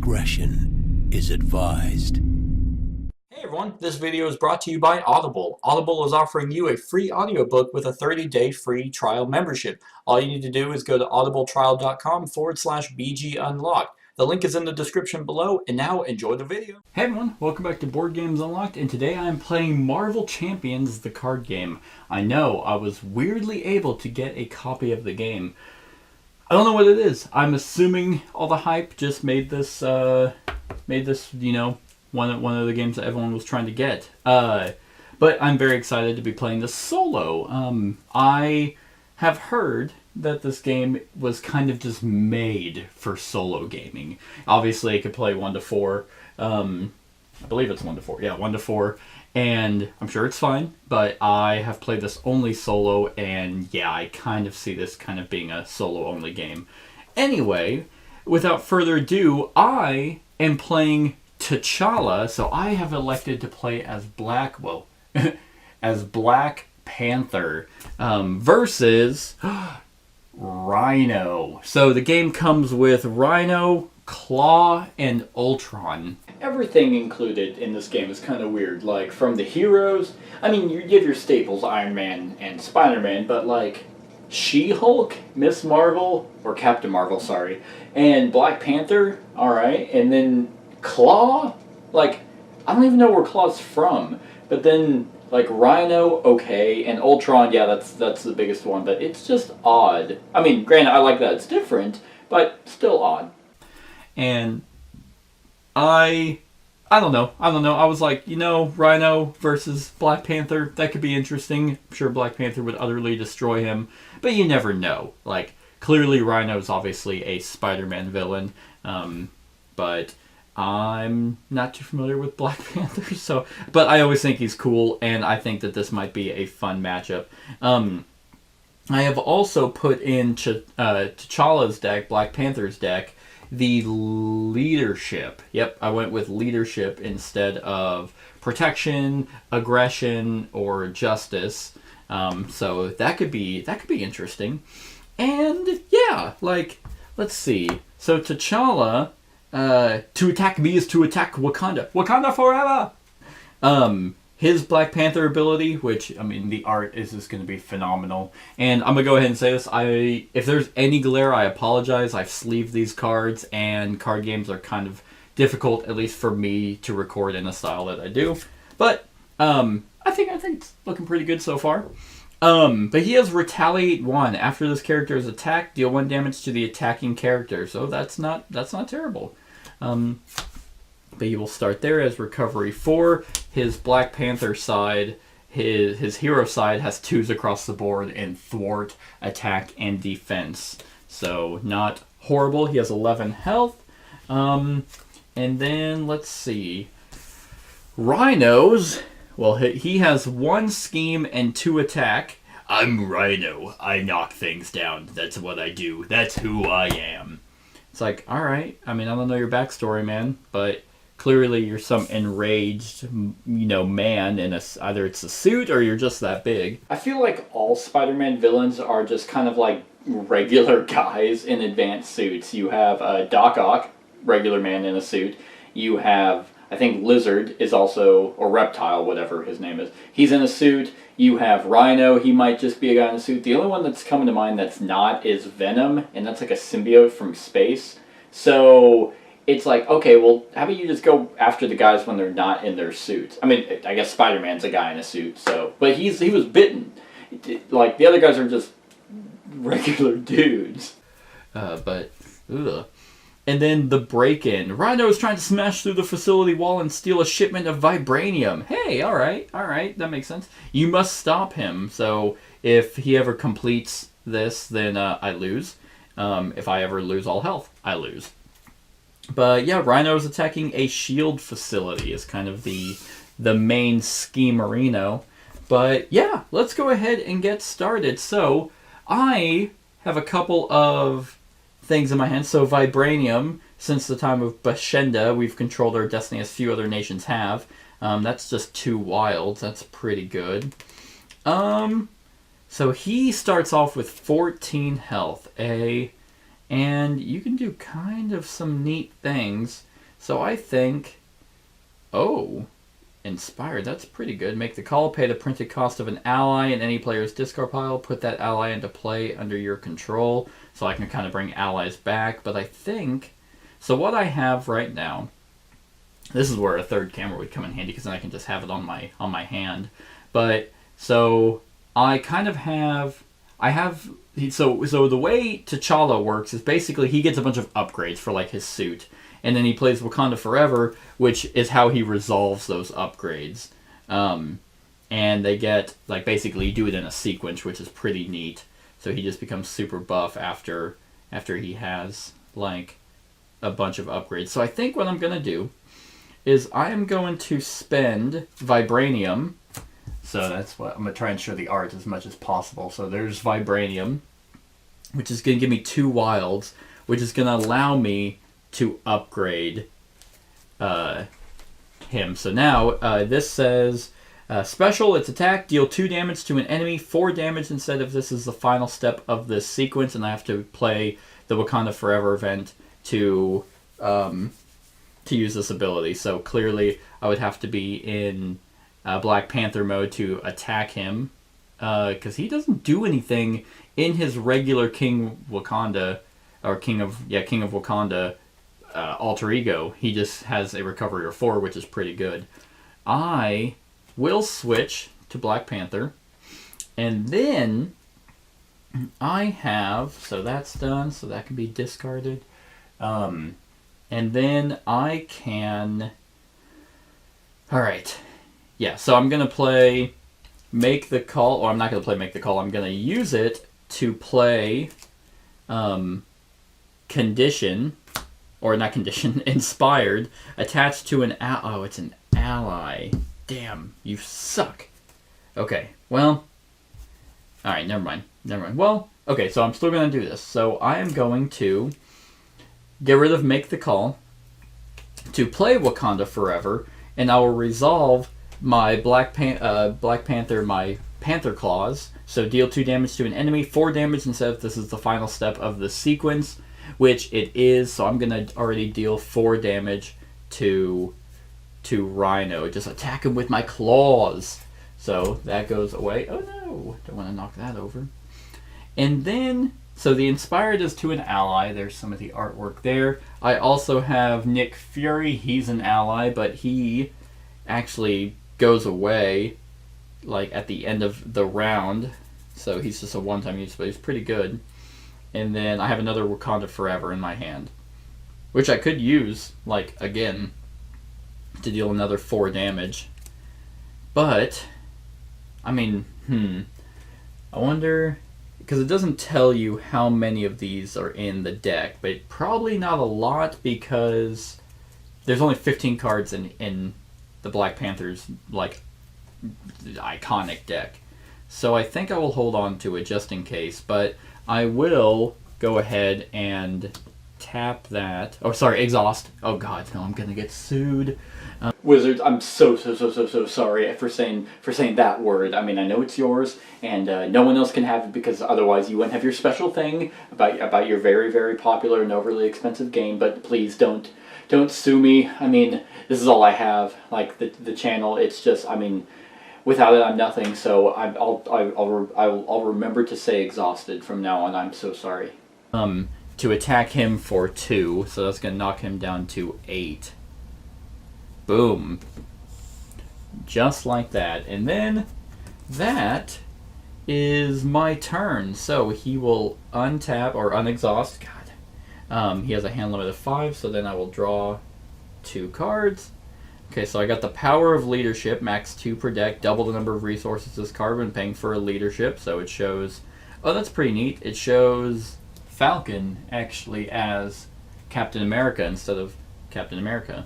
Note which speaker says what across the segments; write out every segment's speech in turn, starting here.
Speaker 1: discretion is advised.
Speaker 2: Hey everyone, this video is brought to you by Audible. Audible is offering you a free audiobook with a 30-day free trial membership. All you need to do is go to audibletrial.com/BG Unlocked. The link is in the description below, and now enjoy the video. Hey everyone, welcome back to Board Games Unlocked, and today I am playing Marvel Champions, the card game. I know, I was weirdly able to get a copy of the game. I don't know what it is. I'm assuming all the hype just made this, you know, one of the games that everyone was trying to get. But I'm very excited to be playing this solo. I have heard that this game was kind of just made for solo gaming. Obviously, it could play 1 to 4. I believe it's 1 to 4. Yeah, 1 to 4. And I'm sure it's fine, but I have played this only solo, and yeah, I kind of see this kind of being a solo-only game. Anyway, without further ado, I am playing T'Challa, so I have elected to play as as Black Panther versus Rhino. So the game comes with Rhino, Claw, and Ultron. Everything included in this game is kind of weird. Like, from the heroes, I mean, you have your staples, Iron Man and Spider-Man, but like, She-Hulk, Miss Marvel, or Captain Marvel, sorry, and Black Panther, alright, and then Claw? Like, I don't even know where Claw's from, but then, like, Rhino, okay, and Ultron, yeah, that's the biggest one, but it's just odd. I mean, granted, I like that it's different, but still odd. And I don't know. I was like, you know, Rhino versus Black Panther, that could be interesting. I'm sure Black Panther would utterly destroy him, but you never know. Like, clearly Rhino's obviously a Spider-Man villain, but I'm not too familiar with Black Panther, so, but I always think he's cool, and I think that this might be a fun matchup. I have also put in T'Challa's deck, Black Panther's deck, the leadership. Yep, I went with leadership instead of protection, aggression, or justice. So that could be interesting. And yeah, like, let's see. So T'Challa, to attack me is to attack Wakanda. Wakanda forever! His Black Panther ability, which, I mean, the art is just going to be phenomenal. And I'm going to go ahead and say this. If there's any glare, I apologize. I've sleeved these cards, and card games are kind of difficult, at least for me, to record in the style that I do. But I think it's looking pretty good so far. But he has Retaliate 1. After this character is attacked, deal 1 damage to the attacking character. So that's not terrible. But he will start there as recovery 4. His Black Panther side, his hero side, has 2s across the board in thwart, attack, and defense. So not horrible. He has 11 health. And then let's see. Rhinos. Well, he has 1 scheme and 2 attack. I'm Rhino. I knock things down. That's what I do. That's who I am. It's like, all right. I mean, I don't know your backstory, man, but clearly you're some enraged, you know, man in either it's a suit or you're just that big. I feel like all Spider-Man villains are just kind of like regular guys in advanced suits. You have Doc Ock, regular man in a suit. You have, I think Lizard is also, or Reptile, whatever his name is. He's in a suit. You have Rhino, he might just be a guy in a suit. The only one that's coming to mind that's not is Venom, and that's like a symbiote from space. So it's like, okay, well, how about you just go after the guys when they're not in their suits? I mean, I guess Spider-Man's a guy in a suit, so, but he was bitten. Like, the other guys are just regular dudes. But, ugh. And then the break-in. Rhino is trying to smash through the facility wall and steal a shipment of vibranium. Hey, alright, that makes sense. You must stop him, so if he ever completes this, then I lose. If I ever lose all health, I lose. But yeah, Rhino is attacking a S.H.I.E.L.D. facility is kind of the main schemerino. But yeah, let's go ahead and get started. So I have a couple of things in my hand. So vibranium, since the time of Bashenda, we've controlled our destiny as few other nations have. That's just 2 wilds. That's pretty good. So he starts off with 14 health. And you can do kind of some neat things. So I think, oh, Inspired, that's pretty good. Make the call, pay the printed cost of an ally in any player's discard pile, put that ally into play under your control, so I can kind of bring allies back. But I think, so what I have right now, this is where a third camera would come in handy, because then I can just have it on my hand. But, so, I kind of have, so the way T'Challa works is basically he gets a bunch of upgrades for, like, his suit. And then he plays Wakanda Forever, which is how he resolves those upgrades. And they get, like, basically you do it in a sequence, which is pretty neat. So he just becomes super buff after he has, like, a bunch of upgrades. So I think what I'm going to do is I am going to spend Vibranium. So that's what I'm going to try and show the art as much as possible. So there's Vibranium, which is going to give me 2 wilds, which is going to allow me to upgrade him. So now this says special, its attack, deal 2 damage to an enemy, 4 damage instead of this is the final step of this sequence, and I have to play the Wakanda Forever event to use this ability. So clearly I would have to be in Black Panther mode to attack him, because he doesn't do anything in his regular King Wakanda, or King of Wakanda alter ego. He just has a recovery of 4, which is pretty good. I will switch to Black Panther, and then I have, so that's done, so that can be discarded. And then I can, alright, yeah, so I'm going to play Make the Call, or I'm not going to play Make the Call, I'm going to use it to play Condition, or not Condition, Inspired, attached to an oh, it's an ally. Damn, you suck. Okay, well, alright, never mind. Well, okay, so I'm still going to do this. So I am going to get rid of Make the Call to play Wakanda Forever, and I will resolve my Black Panther, my Panther Claws. So deal 2 damage to an enemy, 4 damage instead of this is the final step of the sequence, which it is, so I'm going to already deal 4 damage to Rhino. Just attack him with my claws. So that goes away. Oh no, don't want to knock that over. And then, so the Inspired is to an ally. There's some of the artwork there. I also have Nick Fury. He's an ally, but he actually goes away, like, at the end of the round. So he's just a one-time use, but he's pretty good. And then I have another Wakanda Forever in my hand, which I could use, like, again, to deal another 4 damage. But, I mean, I wonder, because it doesn't tell you how many of these are in the deck, but probably not a lot, because there's only 15 cards in the Black Panther's, like, iconic deck. So I think I will hold on to it just in case, but I will go ahead and tap that. Oh, sorry, exhaust. Oh god, no, I'm gonna get sued. Wizards, I'm so sorry for saying that word. I mean, I know it's yours, and no one else can have it, because otherwise you wouldn't have your special thing about your very, very popular and overly expensive game. But please don't sue me. I mean, this is all I have. Like the channel, it's just, I mean, without it I'm nothing. So I'll remember to say exhausted from now on. I'm so sorry. To attack him for 2, so that's gonna knock him down to 8. Boom. Just like that. And then that is my turn. So he will untap or unexhaust. God. He has a hand limit of 5, so then I will draw 2 cards. Okay, so I got the Power of Leadership, max 2 per deck, double the number of resources this card when paying for a leadership. So it shows, oh, that's pretty neat. It shows Falcon actually as Captain America instead of Captain America.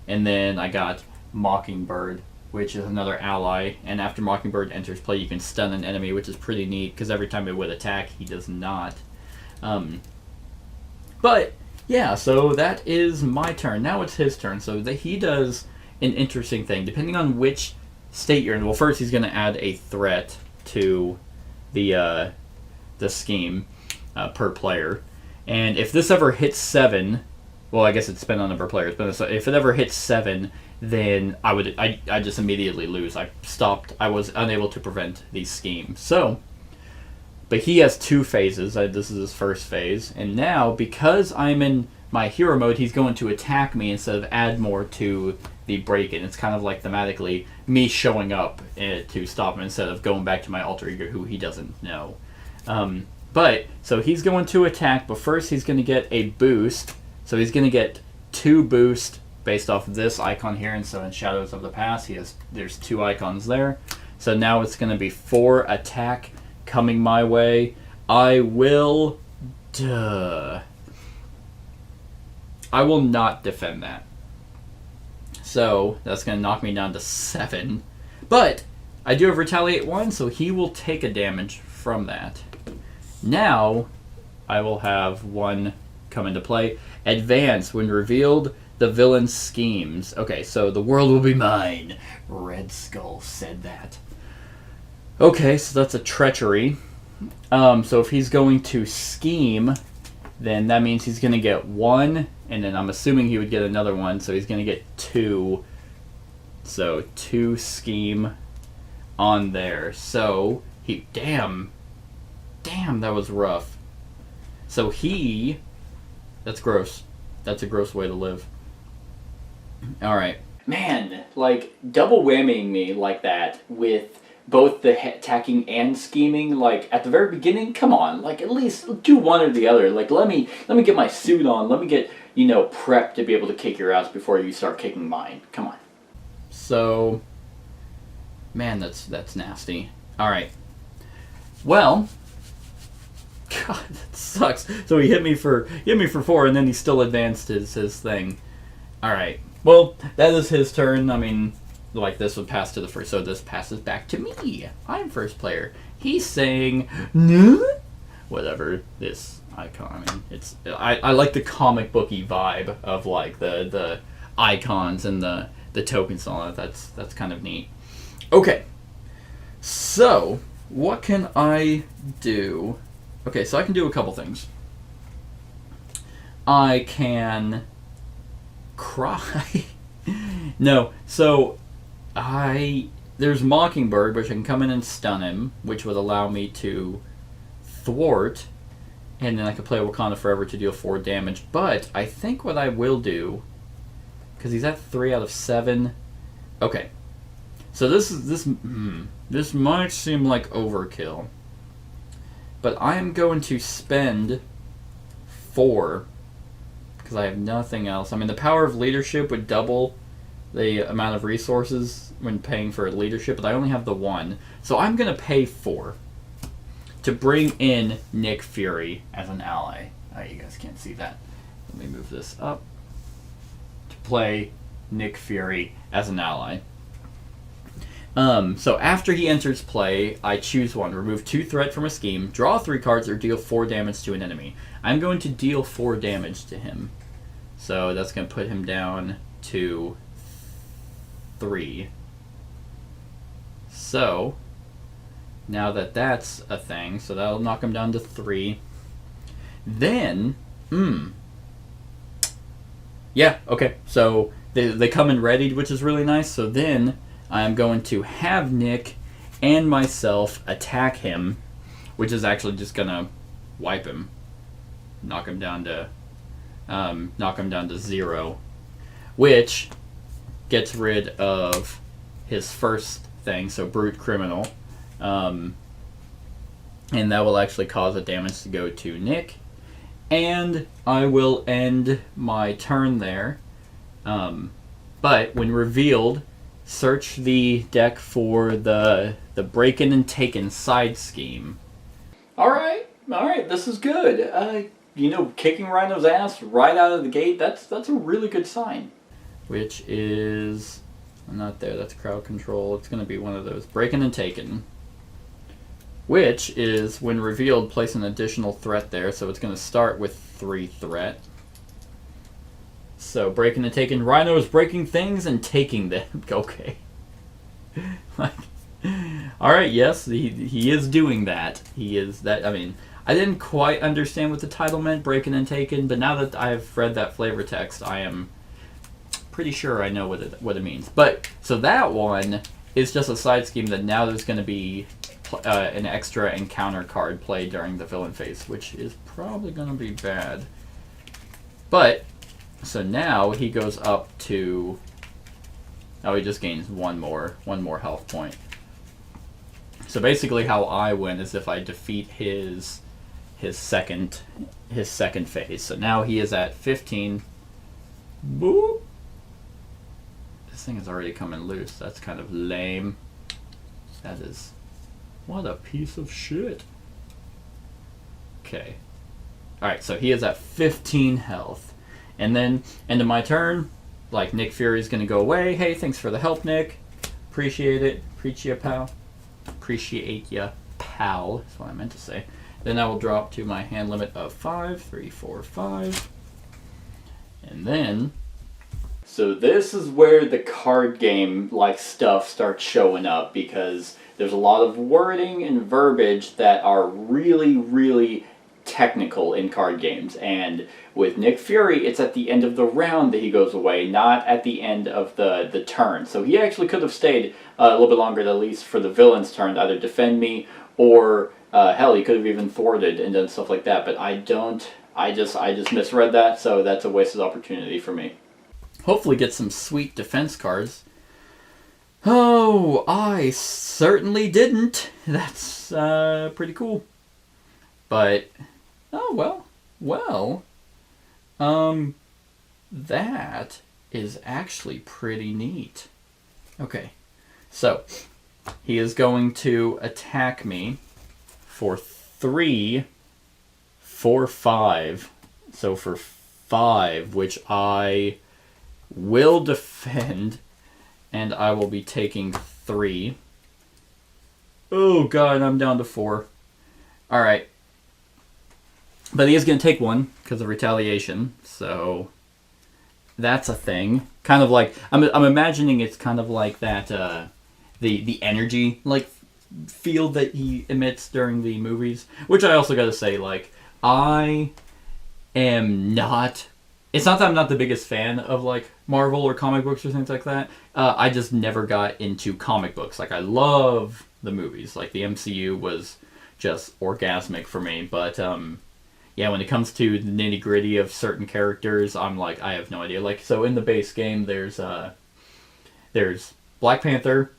Speaker 2: And then I got Mockingbird, which is another ally, and after Mockingbird enters play, you can stun an enemy, which is pretty neat, because every time it would attack, he does not. But, yeah, so that is my turn. Now it's his turn, so he does an interesting thing. Depending on which state you're in, well, first he's going to add a threat to the scheme per player. And if this ever hits 7, well, I guess it's spent on number of players, but if it ever hits 7, then I just immediately lose. I stopped. I was unable to prevent these schemes. So, but he has 2 phases. This is his first phase, and now because I'm in my hero mode, he's going to attack me instead of add more to the break-in. It's kind of like thematically me showing up to stop him instead of going back to my alter ego who he doesn't know. But so he's going to attack, but first he's going to get a boost. So he's going to get 2 boost based off of this icon here, and so in Shadows of the Past, there's 2 icons there. So now it's going to be 4 attack coming my way. I will not defend that. So that's going to knock me down to 7. But I do have Retaliate 1, so he will take a damage from that. Now I will have 1 come into play. Advance. When revealed, the villain's schemes. Okay, so the world will be mine. Red Skull said that. Okay, so that's a treachery. So if he's going to scheme, then that means he's going to get 1, and then I'm assuming he would get another 1, so he's going to get 2. So 2 scheme on there. So he, damn, that was rough. So that's gross. That's a gross way to live. All right. Man, like, double whammying me like that with both the attacking and scheming, like, at the very beginning, come on, like, at least do one or the other. Like, let me get my suit on. Let me get, prepped to be able to kick your ass before you start kicking mine. Come on. So, man, that's nasty. All right. Well, God, that sucks. So he hit me for 4, and then he still advanced his thing. All right. Well, that is his turn. I mean, like, this would pass to the first, so this passes back to me. I'm first player. He's saying, no? Whatever this icon. I mean, I like the comic booky vibe of, like, the icons and the tokens and all that. That's kind of neat. Okay. So, what can I do? Okay, so I can do a couple things. I can cry. No, so there's Mockingbird, which I can come in and stun him, which would allow me to thwart, and then I can play Wakanda Forever to deal 4 damage. But I think what I will do, because he's at 3 out of 7. Okay, so this might seem like overkill, but I am going to spend 4. Because I have nothing else. I mean, the power of leadership would double the amount of resources when paying for leadership, but I only have the 1. So I'm going to pay 4 to bring in Nick Fury as an ally. Oh, you guys can't see that. Let me move this up. To play Nick Fury as an ally. So after he enters play, I choose 1. Remove 2 threat from a scheme, draw 3 cards, or deal 4 damage to an enemy. I'm going to deal 4 damage to him. So that's going to put him down to 3. So, now that's a thing, so that'll knock him down to 3. Then, yeah, okay, so they come in readied, which is really nice. So then I'm going to have Nick and myself attack him, which is actually just going to wipe him. Knock him down to 0, which gets rid of his first thing, so Brute Criminal, and that will actually cause a damage to go to Nick, and I will end my turn there. But when revealed, search the deck for the Break-In and Taken side scheme. All right, this is good. Kicking Rhino's ass right out of the gate, that's a really good sign. Which is, not there, that's crowd control. It's going to be one of those. Break-In and Taken. Which is, when revealed, place an additional threat there, so it's going to start with 3 threat. So, Break-In and Taken. Rhino is breaking things and taking them. Okay. Alright, yes, he is doing that. He is that, I mean, I didn't quite understand what the title meant, Breaking and Taken, but now that I've read that flavor text, I am pretty sure I know what it means. But so that one is just a side scheme that now there's going to be an extra encounter card played during the villain phase, which is probably going to be bad. But so now he goes up to. Oh, he just gains one more health point. So basically, how I win is if I defeat his second phase. So now he is at 15. Boop. This thing is already coming loose. That's kind of lame. That is. What a piece of shit. Okay. Alright, so he is at 15 health. And then, end of my turn, like, Nick Fury's gonna go away. Hey, thanks for the help, Nick. Appreciate it. Appreciate ya, pal. That's what I meant to say. Then I will drop to my hand limit of 5. 3, 4, 5. And then... So this is where the card game, like, stuff starts showing up, because there's a lot of wording and verbiage that are really, really technical in card games. And with Nick Fury, it's at the end of the round that he goes away, not at the end of the turn. So he actually could have stayed a little bit longer, at least for the villain's turn, to either defend me or, hell, he could have even thwarted and done stuff like that. But I just misread that, so that's a wasted opportunity for me. Hopefully get some sweet defense cards. Oh, I certainly didn't. That's pretty cool. But, oh, well, that is actually pretty neat. Okay, so he is going to attack me for 3, 4, 5. So for 5, which I will defend, and I will be taking 3. Oh god, I'm down to 4. Alright. But he is going to take 1 because of retaliation, so that's a thing. Kind of like, I'm imagining it's kind of like that, the energy, like, field that he emits during the movies. Which I also gotta say, like, I am not... It's not that I'm not the biggest fan of, like, Marvel or comic books or things like that. I just never got into comic books. Like, I love the movies. Like, the MCU was just orgasmic for me. But, yeah, when it comes to the nitty-gritty of certain characters, I'm like, I have no idea. Like, so in the base game, there's Black Panther.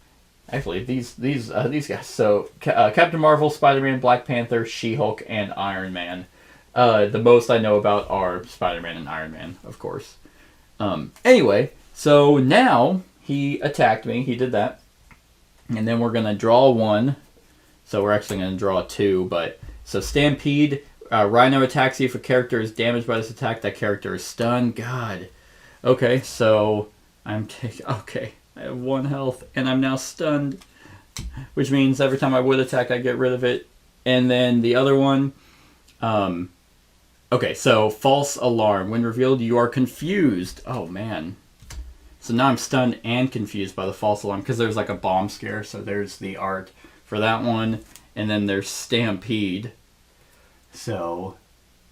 Speaker 2: Actually, these guys. So, Captain Marvel, Spider-Man, Black Panther, She-Hulk, and Iron Man. The most I know about are Spider-Man and Iron Man, of course. Anyway, so now he attacked me. He did that. And then we're going to draw 1. So we're actually going to draw 2. But so Stampede, Rhino attacks you. If a character is damaged by this attack, that character is stunned. God. Okay, so I'm taking... Okay, I have 1 health, and I'm now stunned. Which means every time I would attack, I get rid of it. And then the other one... Okay, so false alarm. When revealed, you are confused. Oh, man. So now I'm stunned and confused by the false alarm because there's like a bomb scare. So there's the art for that one. And then there's Stampede. So,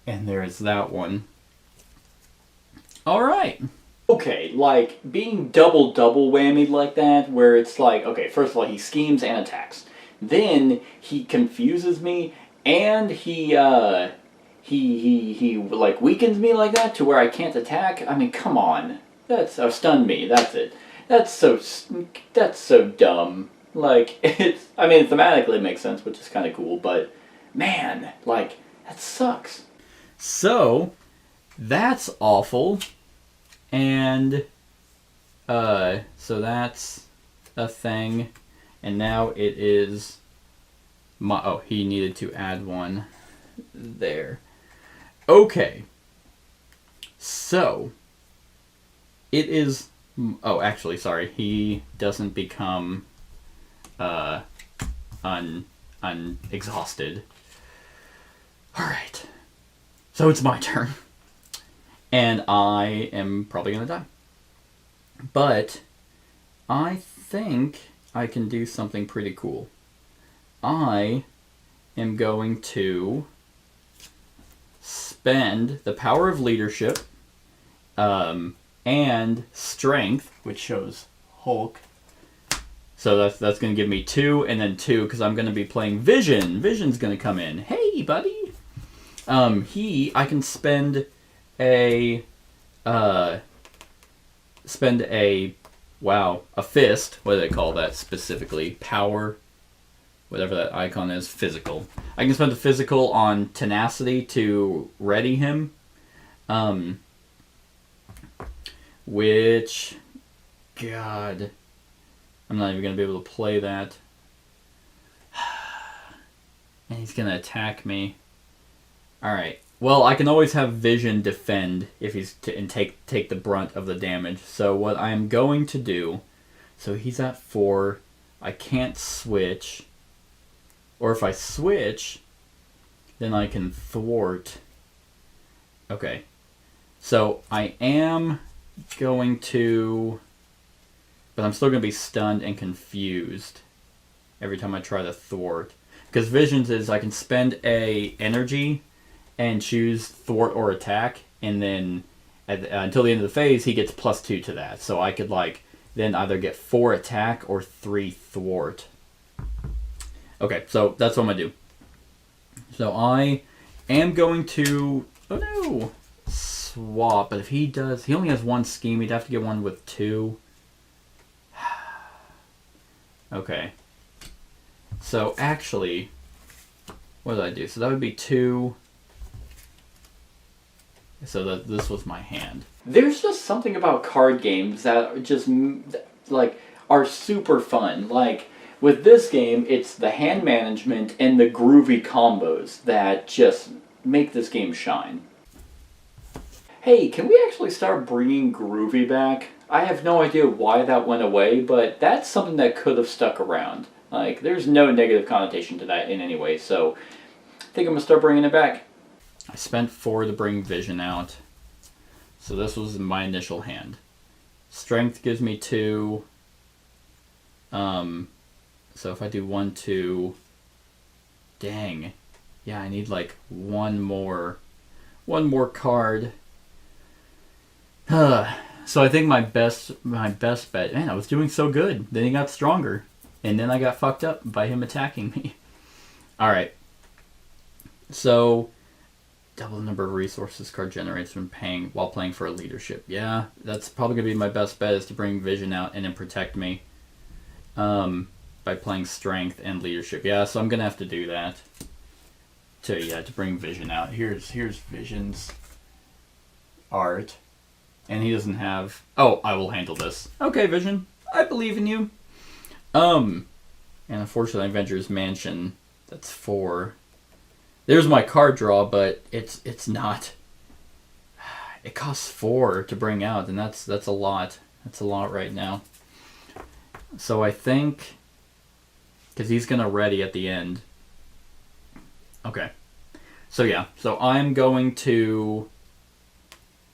Speaker 2: and there's that one. All right. Okay, like being double whammied like that, where it's like, okay, first of all, he schemes and attacks. Then he confuses me and he like weakens me like that to where I can't attack. I mean, come on. That's stunned me. That's it. That's so dumb. Like, I mean, thematically it makes sense, which is kind of cool, but man, like, that sucks. So, that's awful. And so that's a thing. And now it is he needed to add 1 there. Okay, so it is. Oh, actually, sorry. He doesn't become unexhausted. All right, so it's my turn, and I am probably gonna die. But I think I can do something pretty cool. I am going to spend the power of leadership, and strength, which shows Hulk. So that's going to give me 2 and then 2 because I'm going to be playing Vision. Vision's going to come in. Hey, buddy. I can spend a fist. What do they call that specifically? Power, whatever that icon is, physical. I can spend a physical on tenacity to ready him. Which, God, I'm not even going to be able to play that. And he's going to attack me. Alright. Well, I can always have Vision defend if he's and take the brunt of the damage. So what I'm going to do... So he's at 4. I can't switch. Or if I switch, then I can thwart. Okay. So I am going to... But I'm still going to be stunned and confused every time I try to thwart. Because Visions is I can spend a energy and choose thwart or attack, and then until the end of the phase, he gets +2 to that. So I could then either get 4 attack or 3 thwart. Okay, so that's what I'm going to do. So I am going to... Oh no! Swap, but if he does... He only has 1 scheme, he'd have to get one with 2. Okay. So actually, what did I do? So that would be 2... So this was my hand. There's just something about card games that are just, are super fun. With this game, it's the hand management and the groovy combos that just make this game shine. Hey, can we actually start bringing groovy back? I have no idea why that went away, but that's something that could have stuck around. There's no negative connotation to that in any way, so I think I'm going to start bringing it back. I spent 4 to bring Vision out. So this was my initial hand. Strength gives me 2. So if I do 1, 2... Dang. Yeah, I need one more card. So I think my best bet... Man, I was doing so good. Then he got stronger. And then I got fucked up by him attacking me. Alright. So... Double the number of resources card generates while playing for a leadership. Yeah, that's probably going to be my best bet, is to bring Vision out and then protect me by playing strength and leadership. Yeah, so I'm going to have to do that to bring Vision out. Here's Vision's art. And he doesn't have... Oh, I will handle this. Okay, Vision. I believe in you. And unfortunately, Avengers Mansion, that's 4... There's my card draw, but it's not. It costs 4 to bring out, and that's a lot. That's a lot right now. So I think, because he's gonna ready at the end. Okay. So yeah. So I'm going to,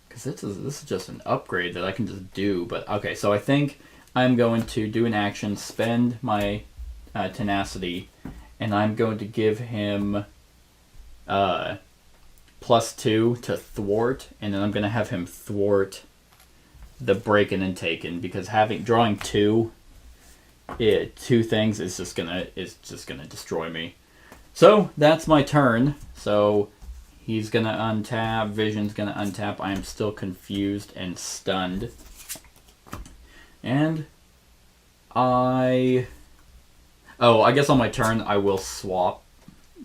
Speaker 2: because this is just an upgrade that I can just do. But okay. So I think I'm going to do an action, spend my tenacity, and I'm going to give him. +2 to thwart, and then I'm gonna have him thwart the breaking and taken, because drawing 2 things is just gonna destroy me. So that's my turn. So he's gonna untap, Vision's gonna untap. I am still confused and stunned, and I guess on my turn I will swap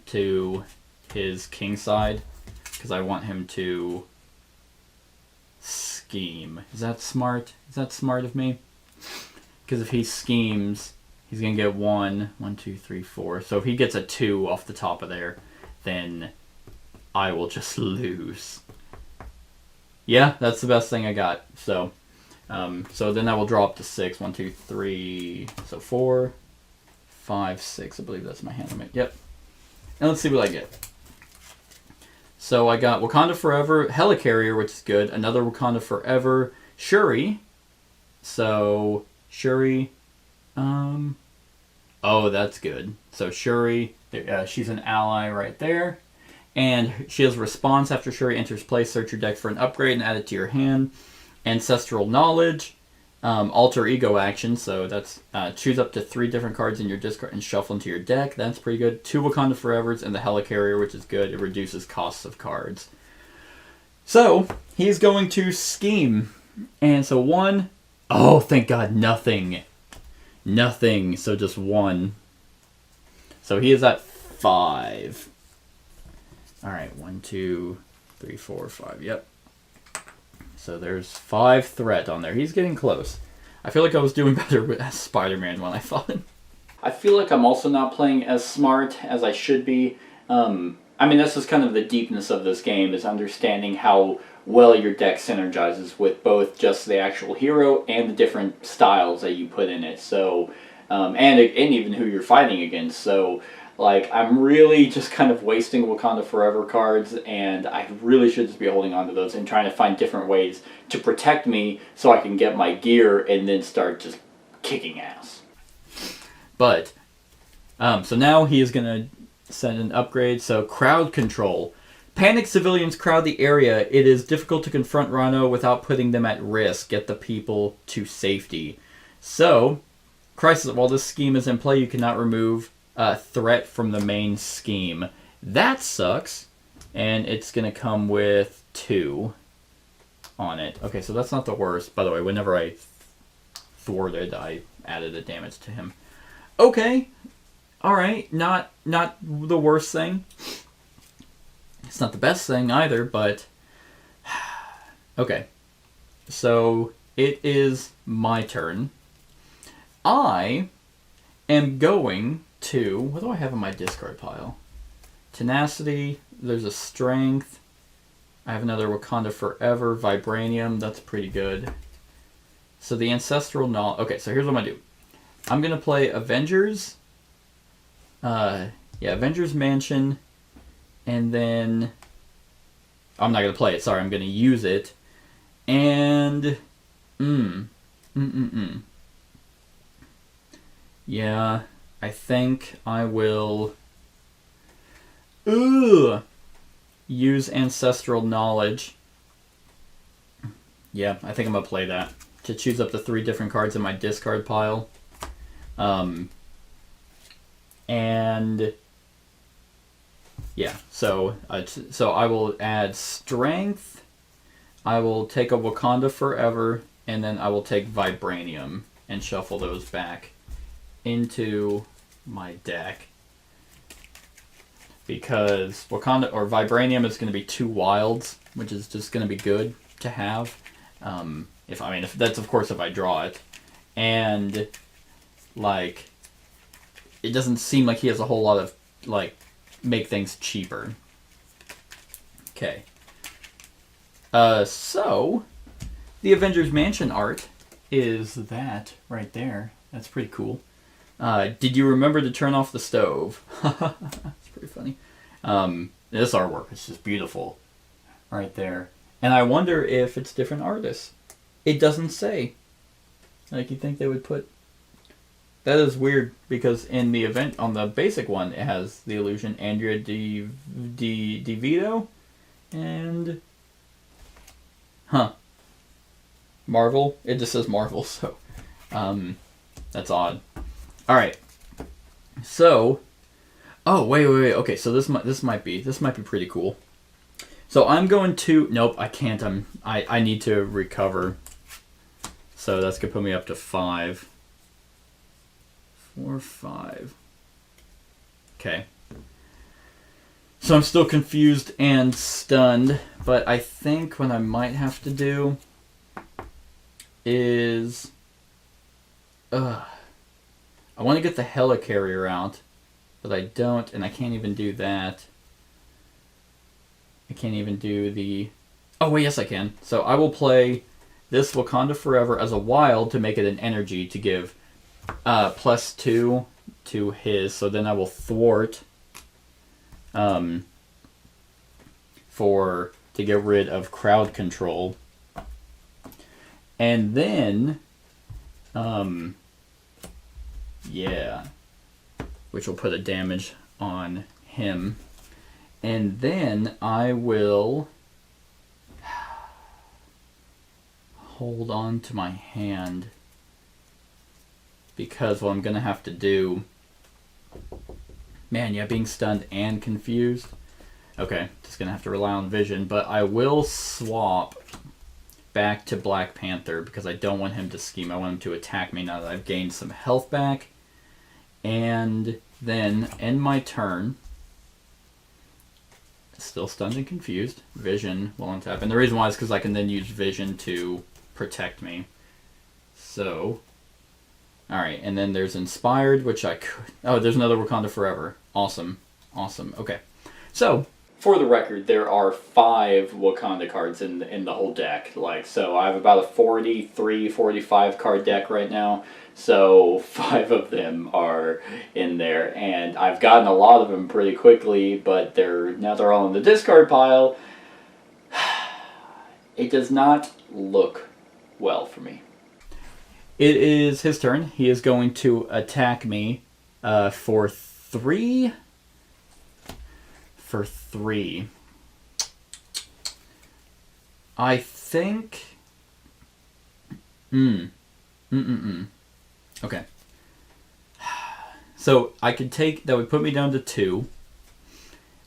Speaker 2: to his king side, because I want him to scheme. Is that smart? Is that smart of me? Because if he schemes, he's going to get 1, 2, 3, 4. So if he gets a 2 off the top of there, then I will just lose. Yeah, that's the best thing I got. So then I will draw up to 6. 1, 2, 3. So 4, 5, 6. I believe that's my hand limit. Yep. And let's see what I get. So I got Wakanda Forever, Helicarrier, which is good. Another Wakanda Forever, Shuri. So Shuri, oh, that's good. So Shuri, she's an ally right there. And she has response after Shuri enters play. Search your deck for an upgrade and add it to your hand. Ancestral Knowledge. Alter Ego action. So that's choose up to 3 different cards in your discard and shuffle into your deck. That's pretty good. 2 Wakanda Forevers and the Helicarrier, which is good. It reduces costs of cards. So he's going to scheme. And so 1. Oh, thank God, nothing. Nothing. So just 1. So he is at 5. All right, 1, 2, 3, 4, 5. Yep. So there's 5 threat on there. He's getting close. I feel like I was doing better with Spider-Man when I fought him. I feel like I'm also not playing as smart as I should be. I mean, this is kind of the deepness of this game, is understanding how well your deck synergizes with both just the actual hero and the different styles that you put in it. So, and even who you're fighting against. So, like, I'm really just kind of wasting Wakanda Forever cards, and I really should just be holding on to those and trying to find different ways to protect me so I can get my gear and then start just kicking ass. But, so now he is going to send an upgrade. So, crowd control. Panicked civilians crowd the area. It is difficult to confront Rhino without putting them at risk. Get the people to safety. So, crisis. While this scheme is in play, you cannot remove threat from the main scheme. That sucks. And it's going to come with 2 on it. Okay, so that's not the worst. By the way, whenever I thwarted, I added a damage to him. Okay. Alright. Not the worst thing. It's not the best thing either, but... Okay. So, it is my turn. I am going to... What do I have in my discard pile? Tenacity. There's a Strength. I have another Wakanda Forever. Vibranium. That's pretty good. So the Ancestral Knowledge... Okay, so here's what I'm going to do. I'm going to play Avengers. Avengers Mansion. And then... I'm not going to play it. Sorry, I'm going to use it. And... Yeah, I think I will... use Ancestral Knowledge. Yeah, I think I'm going to play that. To choose up to 3 different cards in my discard pile. And... Yeah, so I will add Strength. I will take a Wakanda Forever. And then I will take Vibranium and shuffle those back into my deck. Because Wakanda or Vibranium is going to be 2 wilds, which is just going to be good to have. If that's of course if I draw it. And like it doesn't seem like he has a whole lot of like make things cheaper. Okay. So the Avengers Mansion art is that right there. That's pretty cool. Did you remember to turn off the stove? That's pretty funny. This artwork is just beautiful. Right there. And I wonder if it's different artists. It doesn't say. Like, you'd think they would put... That is weird, because in the event, on the basic one, it has the illusion Andrea Di Vito, and... Marvel. It just says Marvel, so... that's odd. Alright. So... Oh, wait. Okay, so this might be pretty cool. So I'm going to... Nope, I can't. I need to recover. So that's going to put me up to 5. 4, 5. Okay. So I'm still confused and stunned, but I think what I might have to do is... I want to get the Helicarrier out, but I don't, and I can't even do that. I can't even do the... Oh, wait, yes I can. So I will play this Wakanda Forever as a wild to make it an energy to give +2 to his. So then I will thwart to get rid of crowd control. And then... yeah. Which will put a damage on him. And then I will hold on to my hand because what I'm going to have to do... Man, yeah, being stunned and confused. Okay, just going to have to rely on vision, but I will swap back to Black Panther because I don't want him to scheme. I want him to attack me now that I've gained some health back. And then end my turn. Still stunned and confused. Vision will untap. And the reason why is because I can then use vision to protect me. So, alright, and then there's Inspired, which I could... Oh, there's another Wakanda Forever. Awesome. Awesome. Okay. So, for the record, there are 5 Wakanda cards in the whole deck. So I have about a 43, 45 card deck right now. So 5 of them are in there, and I've gotten a lot of them pretty quickly, but now they're all in the discard pile. It does not look well for me. It is his turn. He is going to attack me for 3. For 3. I think... Okay. So I could take... That would put me down to 2.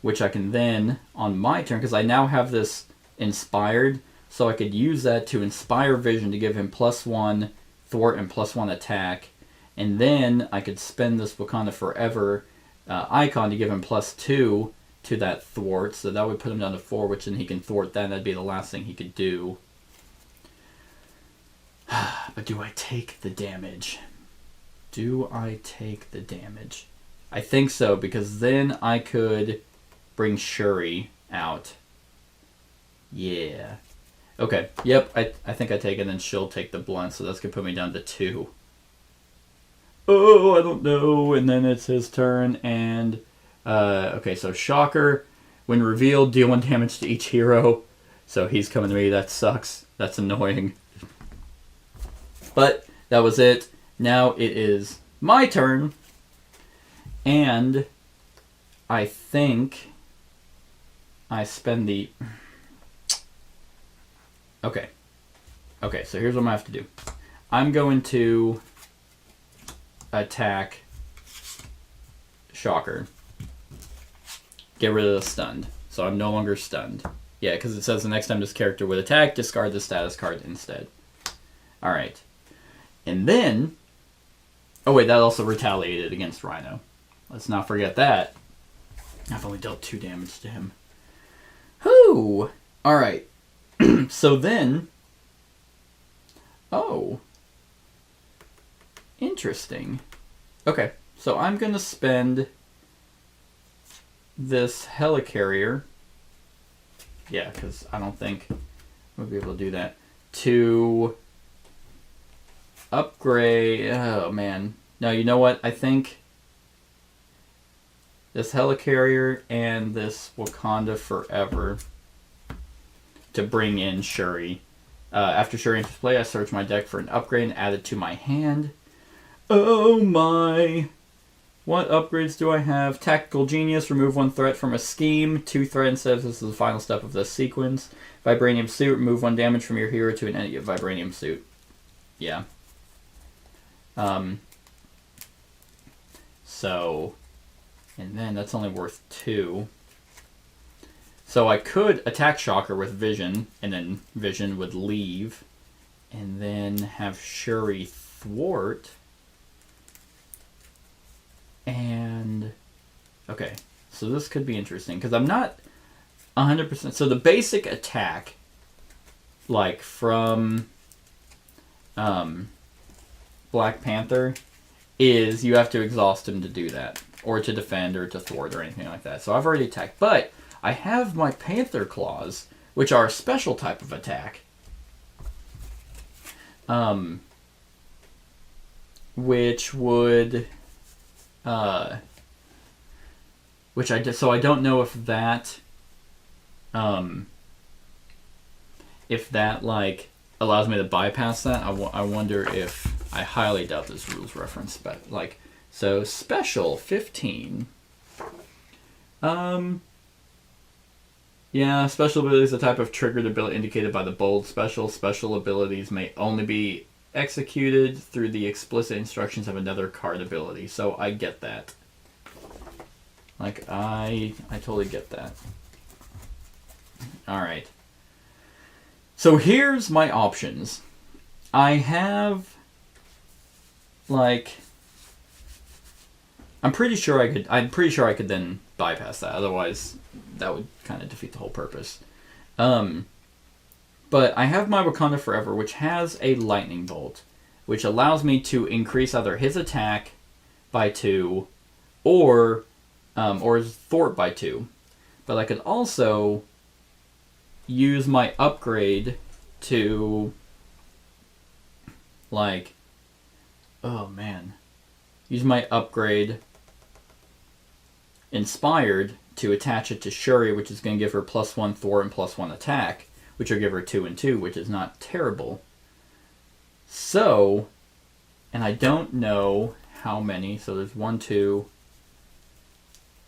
Speaker 2: Which I can then, on my turn, because I now have this Inspired, so I could use that to inspire Vision to give him +1 thwart and +1 attack. And then I could spend this Wakanda Forever icon to give him +2 to that thwart. So that would put him down to 4, which then he can thwart that. That'd be the last thing he could do. But do I take the damage? Do I take the damage? I think so, because then I could bring Shuri out. Yeah. Okay, yep, I think I take it, and then she'll take the blunt, so that's going to put me down to 2. Oh, I don't know, and then it's his turn, and... okay, so Shocker, when revealed, deal 1 damage to each hero. So he's coming to me, that sucks. That's annoying. But that was it. Now it is my turn. And I think I spend the... Okay. Okay, so here's what I'm going to have to do. I'm going to attack Shocker. Get rid of the stunned. So I'm no longer stunned. Yeah, because it says the next time this character would attack, discard the status card instead. Alright. And then... Oh wait, that also retaliated against Rhino. Let's not forget that. I've only dealt 2 damage to him. Whoo! Alright. So then... Oh. Interesting. Okay, so I'm going to spend this helicarrier. Yeah, because I don't think we'll be able to do that. To upgrade... Oh, man. No, you know what? I think this helicarrier and this Wakanda Forever to bring in Shuri. After Shuri enters play, I search my deck for an upgrade and add it to my hand. Oh my! What upgrades do I have? Tactical Genius, remove 1 threat from a scheme. 2 threat instead of this is the final step of this sequence. Vibranium Suit, remove 1 damage from your hero to an enemy of Vibranium Suit. Yeah. So, and then that's only worth 2. So I could attack Shocker with Vision, and then Vision would leave, and then have Shuri thwart. And, okay, so this could be interesting, because I'm not 100%... So the basic attack, like, from Black Panther, is you have to exhaust him to do that, or to defend, or to thwart, or anything like that. So I've already attacked, but I have my Panther Claws, which are a special type of attack, which would... so I don't know if that, like, allows me to bypass that. I wonder if, I highly doubt this rules reference, but, like, so special 15. Yeah, special ability is a type of triggered ability indicated by the bold special. Special abilities may only be executed through the explicit instructions of another card ability. So I get that. Like, I totally get that. Alright. So here's my options. I have, like, I'm pretty sure I could then bypass that. Otherwise, that would kind of defeat the whole purpose. But I have my Wakanda Forever, which has a lightning bolt, which allows me to increase either his attack by 2 or his thwart by 2. But I could also use my upgrade to, like, oh man, use my upgrade Inspired to attach it to Shuri, which is going to give her +1 thwart and +1 attack, which will give her 2 and 2, which is not terrible. So, and I don't know how many, so there's 1, 2,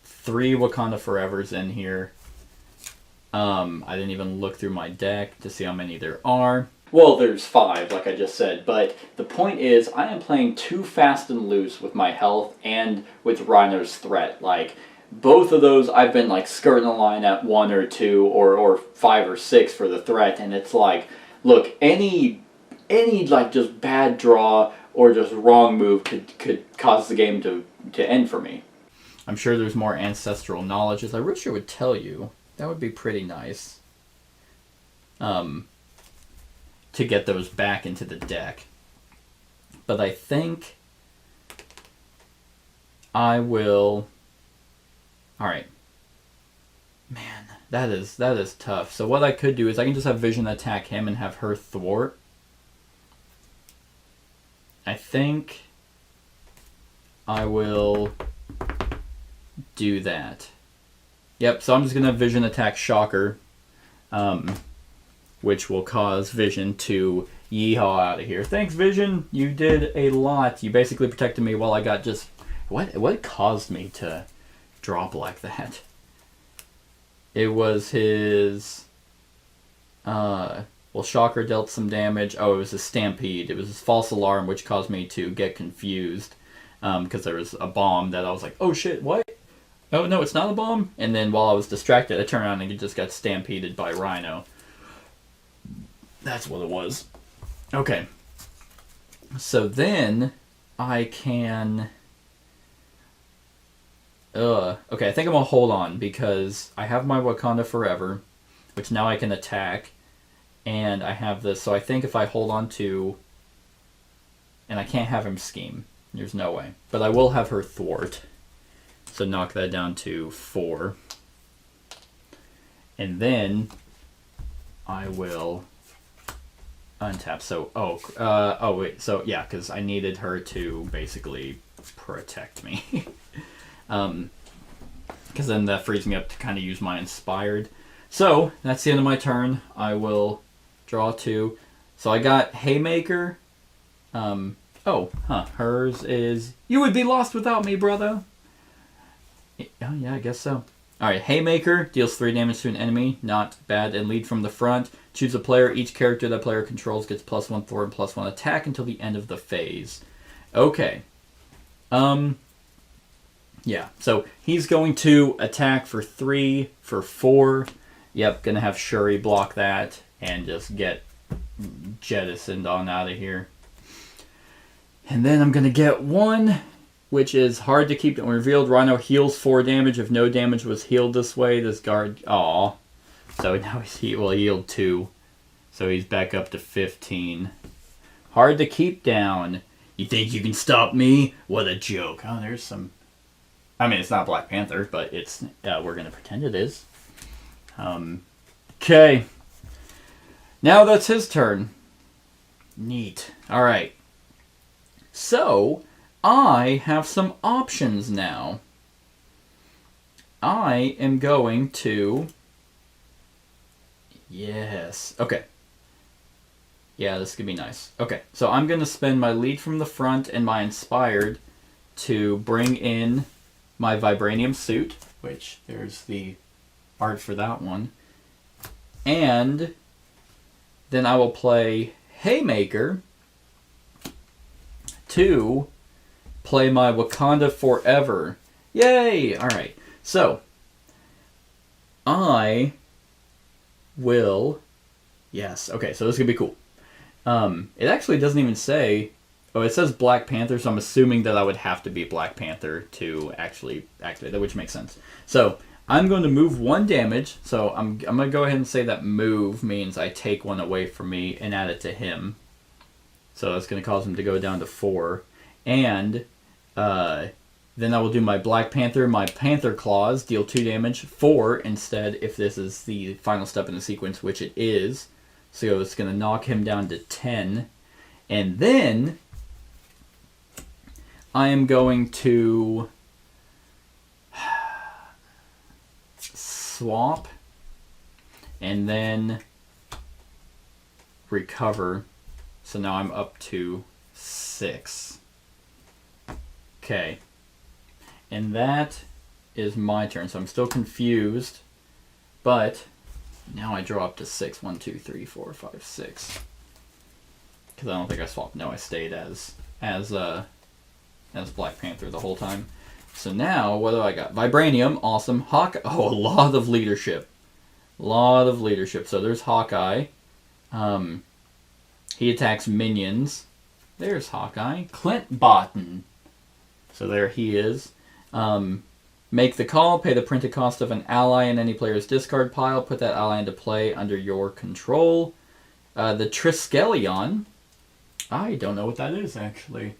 Speaker 2: 3 Wakanda Forevers in here. I didn't even look through my deck to see how many there are. Well, there's 5, like I just said, but the point is, I am playing too fast and loose with my health and with Rhino's threat. Like, both of those, I've been, like, skirting the line at 1 or 2 or 5 or 6 for the threat, and it's like, look, any like, just bad draw or just wrong move could cause the game to end for me. I'm sure there's more ancestral knowledges. I wish it would tell you. That would be pretty nice. To get those back into the deck. But I think I will... Alright. Man, that is tough. So what I could do is I can just have Vision attack him and have her thwart. I think I will do that. Yep, so I'm just going to Vision attack Shocker, which will cause Vision to yeehaw out of here. Thanks, Vision. You did a lot. You basically protected me while I got just... What caused me to drop like that? It was his... well, Shocker dealt some damage. Oh, it was a Stampede. It was his False Alarm, which caused me to get confused. Because there was a bomb that I was like, oh shit, what? Oh, no, it's not a bomb? And then while I was distracted, I turned around and it just got stampeded by Rhino. That's what it was. Okay. So then I can... okay, I think I'm going to hold on because I have my Wakanda Forever, which now I can attack. And I have this, so I think if I hold on to... And I can't have him scheme. There's no way. But I will have her thwart. So knock that down to 4. And then I will untap. So, oh wait, so yeah, because I needed her to basically protect me. Because then that frees me up to kind of use my Inspired. So, that's the end of my turn. I will draw 2. So I got Haymaker. Hers is, you would be lost without me, brother. Oh, yeah, I guess so. Alright, Haymaker deals 3 damage to an enemy. Not bad. And lead from the front. Choose a player. Each character that player controls gets +1 thwart and +1 attack until the end of the phase. Okay. Yeah, so he's going to attack for 3, for 4. Yep, gonna have Shuri block that and just get jettisoned on out of here. And then I'm gonna get 1... which is hard to keep. When revealed, Rhino heals 4 damage. If no damage was healed this way, this guard... Aw. So now he will heal 2. So he's back up to 15. Hard to keep down. You think you can stop me? What a joke. Oh, there's some... I mean, it's not Black Panther, but it's... we're going to pretend it is. Okay. Now that's his turn. Neat. Alright. So... I have some options now. I am going to... Yes. Okay. Yeah, this could be nice. Okay, so I'm going to spend my lead from the front and my Inspired to bring in my Vibranium suit, which there's the art for that one. And then I will play Haymaker to play my Wakanda Forever. Yay! Alright, so I will... Yes, okay, so this is going to be cool. It actually doesn't even say... Oh, it says Black Panther, so I'm assuming that I would have to be Black Panther to actually activate that, which makes sense. So, I'm going to move 1 damage. So, I'm going to go ahead and say that move means I take 1 away from me and add it to him. So, that's going to cause him to go down to 4. And then I will do my Black Panther, my Panther Claws, deal 2 damage, 4 instead, if this is the final step in the sequence, which it is. So, it's going to knock him down to 10. And then I am going to swap and then recover. So now I'm up to 6. Okay. And that is my turn. So I'm still confused. But now I draw up to 6. 1, 2, 3, 4, 5, 6. Because I don't think I swapped. No, I stayed as Black Panther the whole time. So now, what do I got? Vibranium, awesome. Hawkeye, oh, a lot of leadership. So there's Hawkeye. He attacks minions. There's Hawkeye. Clint Barton. So there he is. Make the call, pay the printed cost of an ally in any player's discard pile. Put that ally into play under your control. The Triskelion. I don't know what that is, actually.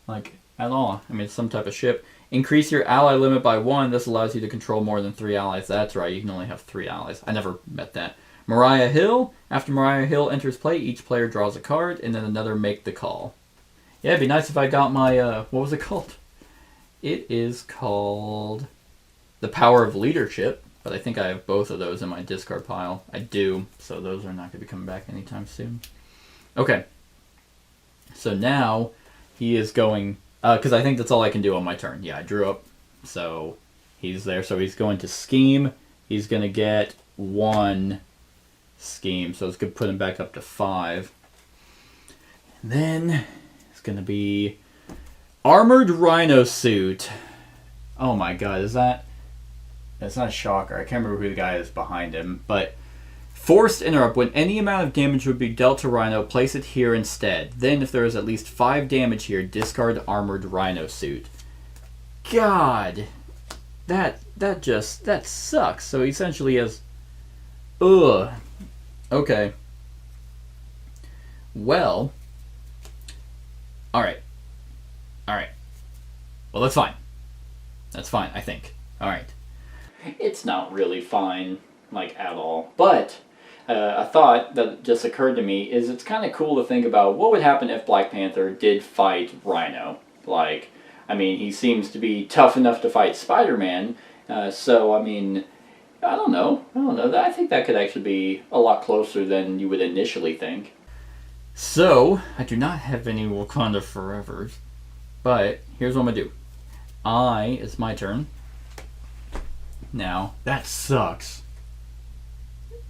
Speaker 2: Like, at all. I mean, it's some type of ship. Increase your ally limit by 1. This allows you to control more than 3 allies. That's right, you can only have 3 allies. I never met that. Mariah Hill. After Mariah Hill enters play, each player draws a card, and then another make the call. Yeah, it'd be nice if I got my, what was it called? It is called The Power of Leadership, but I think I have both of those in my discard pile. I do, so those are not going to be coming back anytime soon. Okay. So now he is going... because I think that's all I can do on my turn. Yeah, I drew up. So he's there. So he's going to scheme. He's going to get 1 scheme. So it's going to put him back up to 5. And then it's going to be Armored Rhino Suit. Oh my god, is that... That's not a shocker. I can't remember who the guy is behind him. But Forced Interrupt. When any amount of damage would be dealt to Rhino, place it here instead. Then, if there is at least 5 damage here, discard Armored Rhino Suit. God. That sucks. So he essentially has... Ugh. Okay. Well. Alright. Well, that's fine. That's fine, I think. Alright. It's not really fine, like, at all. But... a thought that just occurred to me is it's kind of cool to think about what would happen if Black Panther did fight Rhino. Like, I mean, he seems to be tough enough to fight Spider-Man, so, I mean, I don't know. I think that could actually be a lot closer than you would initially think. So, I do not have any Wakanda Forevers, but here's what I'm going to do. It's my turn. Now, that sucks.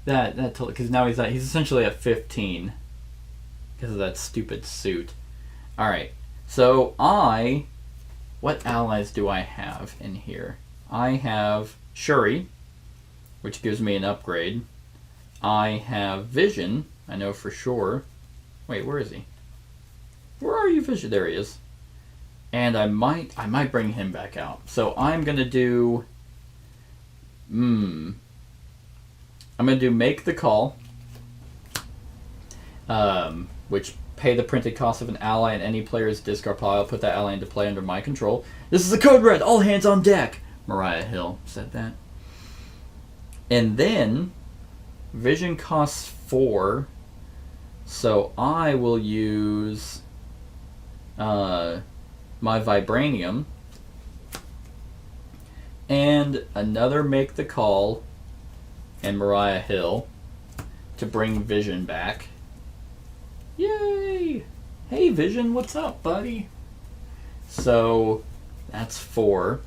Speaker 2: That totally, because now he's essentially at 15 because of that stupid suit. Alright, so what allies do I have in here? I have Shuri, which gives me an upgrade. I have Vision, I know for sure. Wait, where is he? Where are you, Vision? There he is. And I might bring him back out. So I'm gonna do I'm going to do Make the Call, which pay the printed cost of an ally in any player's discard pile. Put that ally into play under my control. This is a code red. All hands on deck. Mariah Hill said that. And then Vision costs 4, so I will use my Vibranium and another Make the Call and Mariah Hill to bring Vision back. Yay! Hey Vision, what's up, buddy? So that's 4.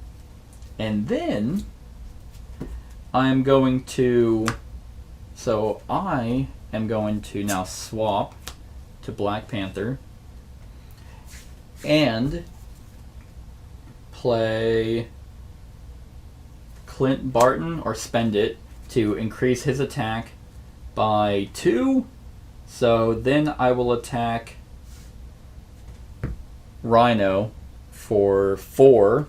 Speaker 2: And then I'm going to So I am going to now swap to Black Panther and play Clint Barton, or spend it to increase his attack by 2. So then I will attack Rhino for 4.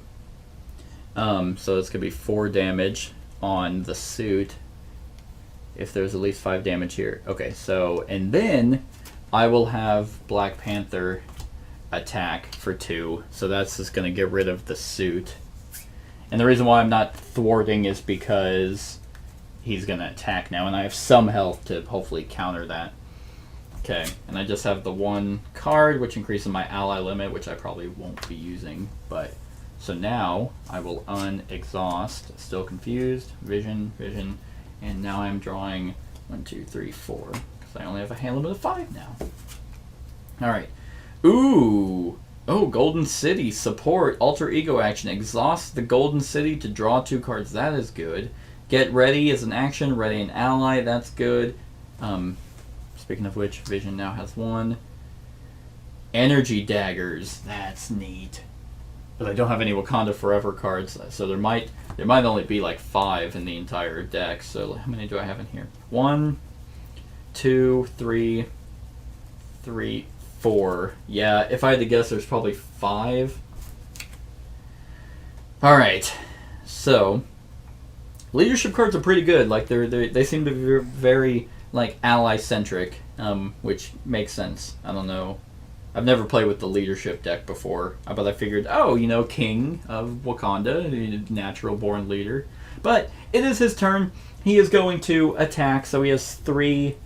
Speaker 2: So it's going to be 4 damage on the suit if there's at least 5 damage here. Okay, so, and then I will have Black Panther attack for 2. So that's just going to get rid of the suit. And the reason why I'm not thwarting is because he's going to attack now, and I have some health to hopefully counter that. Okay, and I just have the 1 card, which increases my ally limit, which I probably won't be using. But so now I will unexhaust. Still confused. Vision, vision. And now I'm drawing 1, 2, 3, 4. Because I only have a hand limit of 5 now. Alright. Ooh! Oh, Golden City. Support. Alter Ego action. Exhaust the Golden City to draw 2 cards. That is good. Get ready as an action. Ready an ally. That's good. Speaking of which, Vision now has 1. Energy Daggers. That's neat. But I don't have any Wakanda Forever cards, so there might only be like 5 in the entire deck. So how many do I have in here? 1, 2, 3, 4. Yeah, if I had to guess, there's probably 5. All right, so leadership cards are pretty good. Like they seem to be very like ally centric, which makes sense. I don't know. I've never played with the leadership deck before, but I figured, oh, you know, King of Wakanda, natural born leader. But it is his turn. He is going to attack, so he has 3.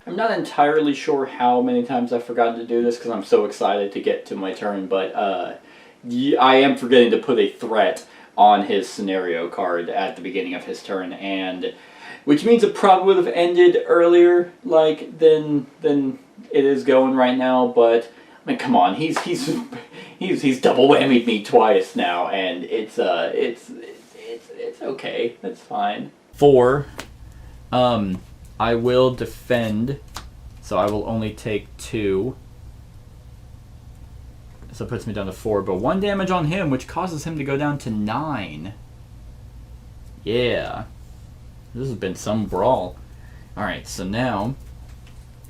Speaker 2: I'm not entirely sure how many times I've forgotten to do this because I'm so excited to get to my turn, but I am forgetting to put a threat on his scenario card at the beginning of his turn, and which means it probably would have ended earlier, like than it is going right now. But I mean, come on, he's double whammied me twice now, and it's okay. That's fine. 4. I will defend, so I will only take 2. So it puts me down to 4, but 1 damage on him, which causes him to go down to 9. Yeah. This has been some brawl. Alright, so now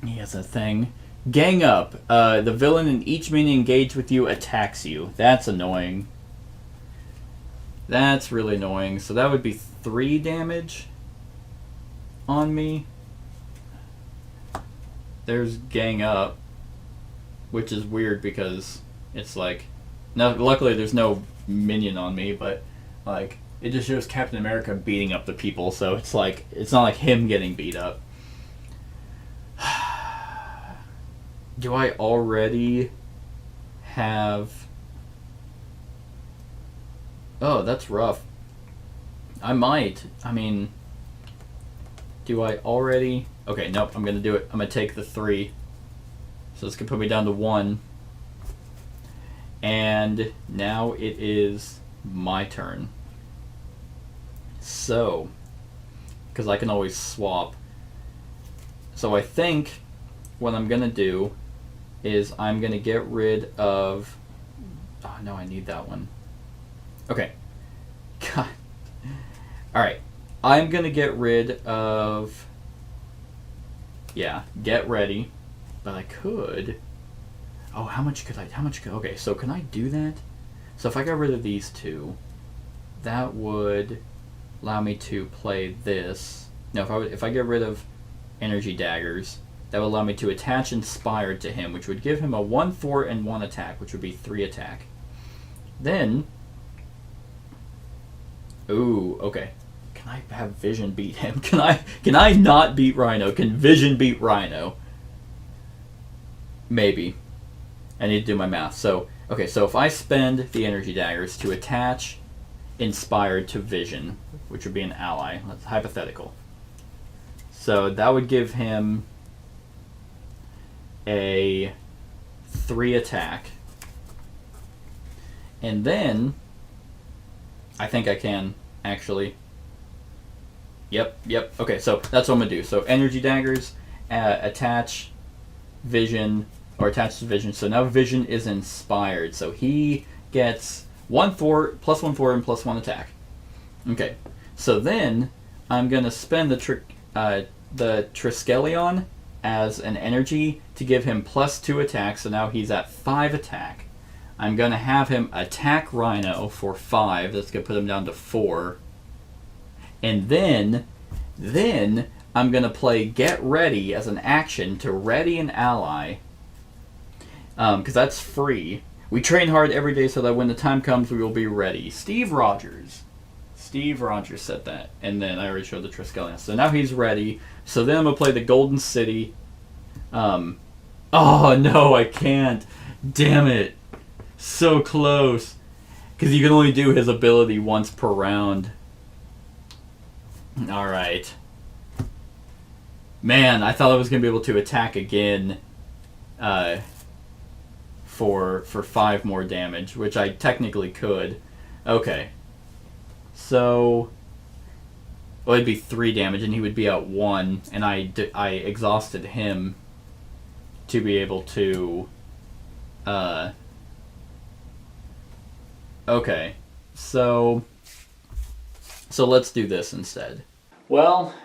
Speaker 2: he has a thing. Gang up. The villain in each minion engaged with you attacks you. That's annoying. That's really annoying. So that would be 3 damage on me. There's gang up, which is weird because it's like, no, luckily there's no minion on me, but like it just shows Captain America beating up the people, so it's like it's not like him getting beat up. Do I already have... Oh, that's rough. I might. I mean, do I already... Okay, nope, I'm going to do it. I'm going to take the 3. So this can put me down to 1. And now it is my turn. So, because I can always swap. So I think what I'm going to do is I'm going to get rid of... Oh, no, I need that one. Okay. God. Alright. I'm going to get rid of... Yeah, get ready. But I could... Oh, how much could I... Okay, so can I do that? So if I got rid of these 2, that would allow me to play this. No, if I get rid of energy daggers, that would allow me to attach Inspired to him, which would give him a 1 4 and 1 attack, which would be 3 attack. Then... Ooh, okay. Can I have Vision beat him? Can I not beat Rhino? Can Vision beat Rhino? Maybe. I need to do my math. So, okay, so if I spend the energy daggers to attach Inspired to Vision, which would be an ally, that's hypothetical. So that would give him a 3 attack. And then I think I can actually Yep. Okay, so that's what I'm going to do. So energy daggers, attach vision, or attach to vision. So now vision is inspired. So he gets 1 thwart, +1 thwart, and +1 attack. Okay, so then I'm going to spend the Triskelion as an energy to give him +2 attack. So now he's at 5 attack. I'm going to have him attack Rhino for 5. That's going to put him down to 4. And then I'm going to play Get Ready as an action to ready an ally. Because that's free. We train hard every day so that when the time comes, we will be ready. Steve Rogers said that. And then I already showed the Triskelion. So now he's ready. So then I'm going to play the Golden City. Oh, no, I can't. Damn it. So close. Because you can only do his ability once per round. Alright. Man, I thought I was going to be able to attack again for 5 more damage, which I technically could. Okay. So, well, it'd be 3 damage, and he would be at 1, and I exhausted him to be able to... Okay, so let's do this instead. Well,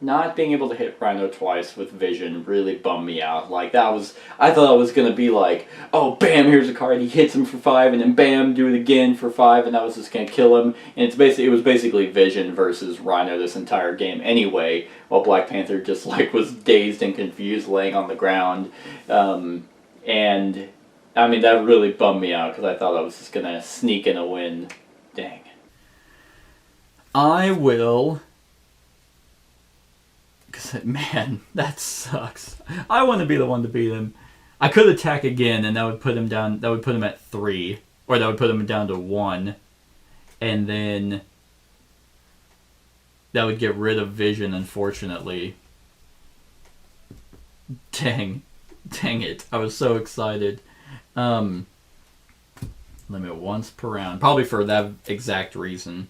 Speaker 2: not being able to hit Rhino twice with vision really bummed me out. Like, I thought it was going to be like, oh, bam, here's a card, he hits him for 5, and then bam, do it again for 5, and that was just going to kill him. And it was basically vision versus Rhino this entire game anyway, while Black Panther just, like, was dazed and confused laying on the ground. And... I mean, that really bummed me out because I thought I was just going to sneak in a win. Dang. I will... Because, man, that sucks. I want to be the one to beat him. I could attack again, and that would put him down... That would put him at 3. Or that would put him down to 1. And then... That would get rid of vision, unfortunately. Dang it. I was so excited. Limit once per round. Probably for that exact reason.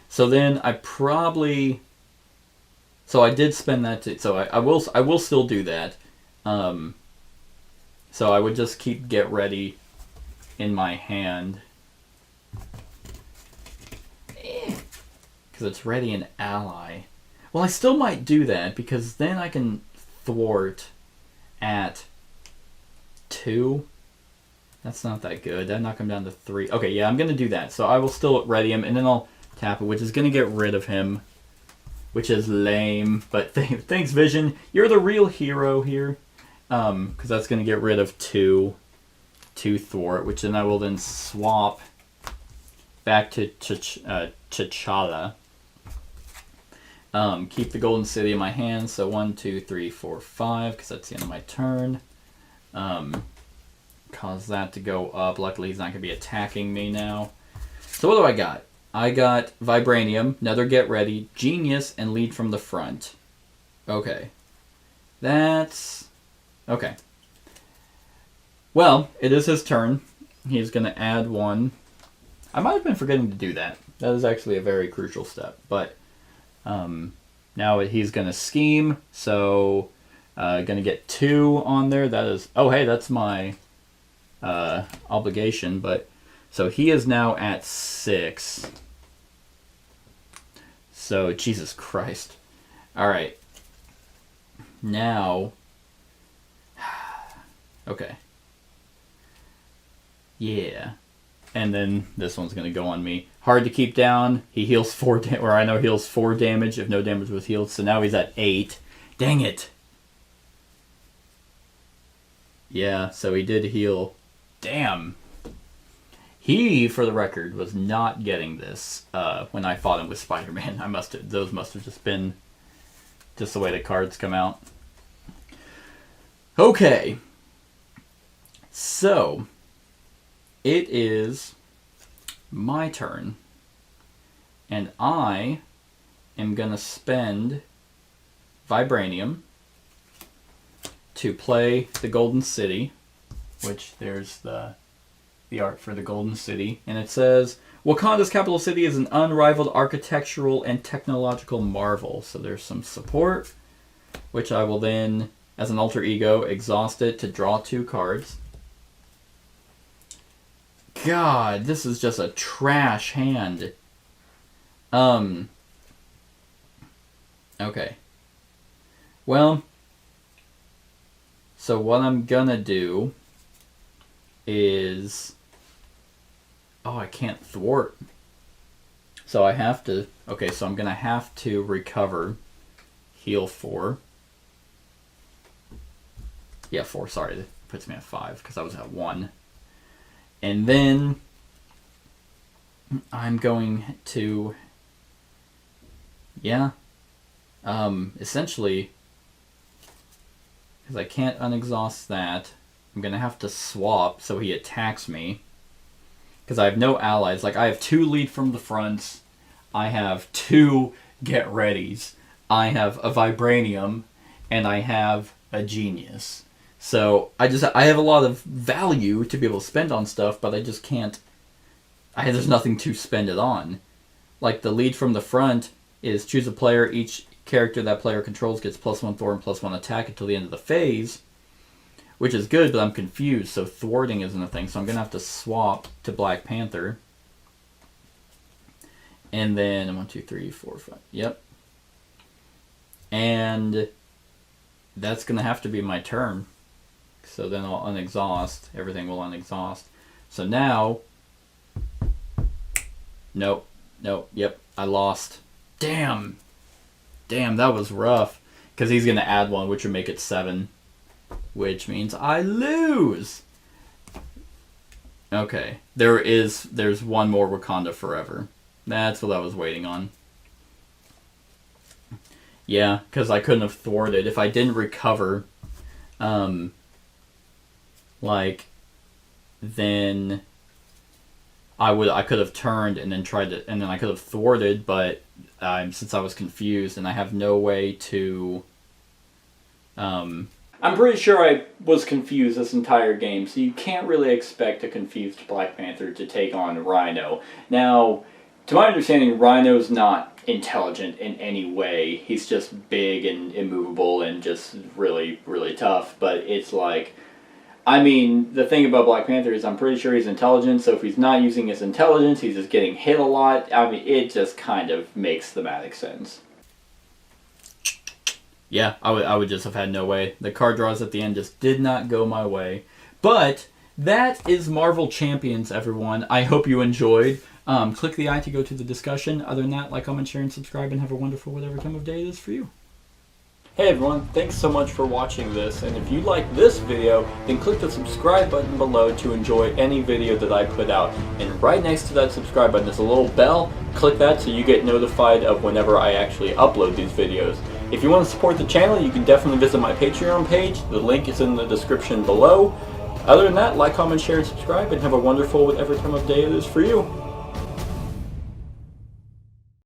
Speaker 2: So then I probably... So I did spend that... So I will still do that. So I would just keep Get Ready in my hand. Because it's ready an ally. Well, I still might do that because then I can thwart at 2. That's not that good. That'd knock him down to 3. Okay, yeah, I'm going to do that. So I will still ready him, and then I'll tap it, which is going to get rid of him, which is lame. But thanks, Vision. You're the real hero here, because that's going to get rid of 2 thwart, which then I will then swap back to T'Challa. Keep the Golden City in my hand, so 1, 2, 3, 4, 5, because that's the end of my turn. Cause that to go up. Luckily, he's not going to be attacking me now. So what do I got? I got Vibranium, another Get Ready, Genius, and Lead from the Front. Okay. That's... Okay. Well, it is his turn. He's going to add 1. I might have been forgetting to do that. That is actually a very crucial step. But now he's going to scheme, so... going to get 2 on there. That is... Oh, hey, that's my obligation. But so he is now at 6. So, Jesus Christ. Alright. Now... Okay. Yeah. And then this one's going to go on me. Hard to keep down. He heals 4 damage. Or I know heals 4 damage if no damage was healed. So now he's at 8. Dang it. Yeah, so he did heal. Damn. He, for the record, was not getting this when I fought him with Spider-Man. Those must have just been just the way the cards come out. Okay. So, it is my turn. And I am going to spend Vibranium to play the Golden City, which there's the art for the Golden City. And it says, Wakanda's capital city is an unrivaled architectural and technological marvel. So there's some support, which I will then, as an alter ego, exhaust it to draw 2 cards. God, this is just a trash hand. Okay. Well, so what I'm gonna do is... Oh, I can't thwart. So I have to... Okay, so I'm gonna have to recover. Heal 4. Yeah, 4, sorry. That puts me at 5, because I was at 1. And then... I'm going to... Yeah. Essentially... Because I can't unexhaust that. I'm going to have to swap so he attacks me. Because I have no allies. Like, I have 2 lead from the fronts. I have 2 get readies. I have a Vibranium. And I have a Genius. So, I have a lot of value to be able to spend on stuff, but I just can't... there's nothing to spend it on. Like, the lead from the front is choose a player. Each character that player controls gets +1 thwart and +1 attack until the end of the phase. Which is good, but I'm confused, so thwarting isn't a thing. So I'm going to have to swap to Black Panther. And then 1, 2, 3, 4, 5. Yep. And that's going to have to be my turn. So then I'll unexhaust. Everything will unexhaust. So now... Nope. Yep. I lost. Damn, that was rough. Because he's going to add 1, which would make it 7. Which means I lose. Okay. There's one more Wakanda Forever. That's what I was waiting on. Yeah, because I couldn't have thwarted. If I didn't recover, then I could have turned and then and then I could have thwarted, but since I was confused and I have no way to... I'm pretty sure I was confused this entire game, so you can't really expect a confused Black Panther to take on Rhino. Now, to my understanding, Rhino's not intelligent in any way. He's just big and immovable and just really, really tough, but it's like... I mean, the thing about Black Panther is I'm pretty sure he's intelligent, so if he's not using his intelligence, he's just getting hit a lot. I mean, it just kind of makes thematic sense. Yeah, I would just have had no way. The card draws at the end just did not go my way. But that is Marvel Champions, everyone. I hope you enjoyed. Click the I to go to the discussion. Other than that, like, comment, share, and subscribe, and have a wonderful whatever time of day it is for you. Hey everyone, thanks so much for watching this, and if you like this video, then click the subscribe button below to enjoy any video that I put out. And right next to that subscribe button is a little bell. Click that so you get notified of whenever I actually upload these videos. If you want to support the channel, you can definitely visit my Patreon page. The link is in the description below. Other than that, like, comment, share, and subscribe, and have a wonderful whatever time of day it is for you.